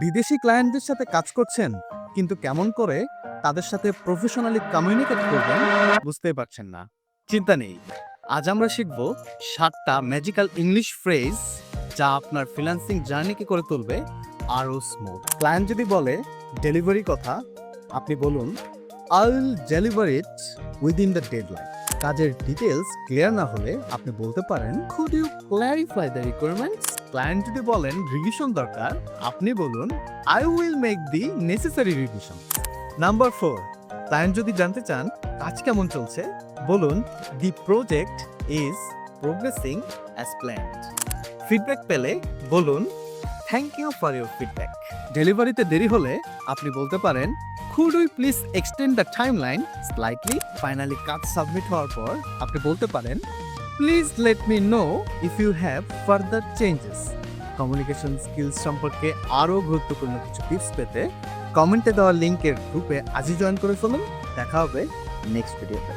বিদেশি ক্লায়েন্টদের সাথে কাজ করছেন, কিন্তু কেমন করে তাদের সাথে প্রফেশনালি কমিউনিকেট করবেন বুঝতেই পারছেন না। চিন্তা নেই। আজ আমরা শিখব ৭টা ম্যাজিক্যাল ইংলিশ ফ্রেজ যা আপনার ফ্রিল্যান্সিং জার্নিকে করে তুলবে আরও স্মুথ। ক্লায়েন্ট যদি বলে ডেলিভারি কথা, আপনি বলুন I will deliver it within the deadline. কাজের ডিটেলস ক্লিয়ার না হলে আপনি বলতে পারেন could you clarify the requirements. Client যদি বলেন রিভিশন দরকার, আপনি বলুন I will make the necessary revision. Number 4, client যদি জানতে চান কাজ কেমন চলছে, বলুন the project is progressing as planned. Feedback পেলে বলুন thank you for your feedback. ডেলিভারিতে দেরি হলে আপনি বলতে পারেন could we please extend the timeline slightly. Finally কাজ সাবমিট হওয়ার পর আপনি বলতে পারেন please let me know if you have further changes. Communication skills সম্পর্কে আরও গুরুত্বপূর্ণ কিছু টিপস পেতে কমেন্টে দেওয়া লিঙ্কের গ্রুপে আজই জয়েন করে ফেলুন। দেখা হবে নেক্সট ভিডিওতে।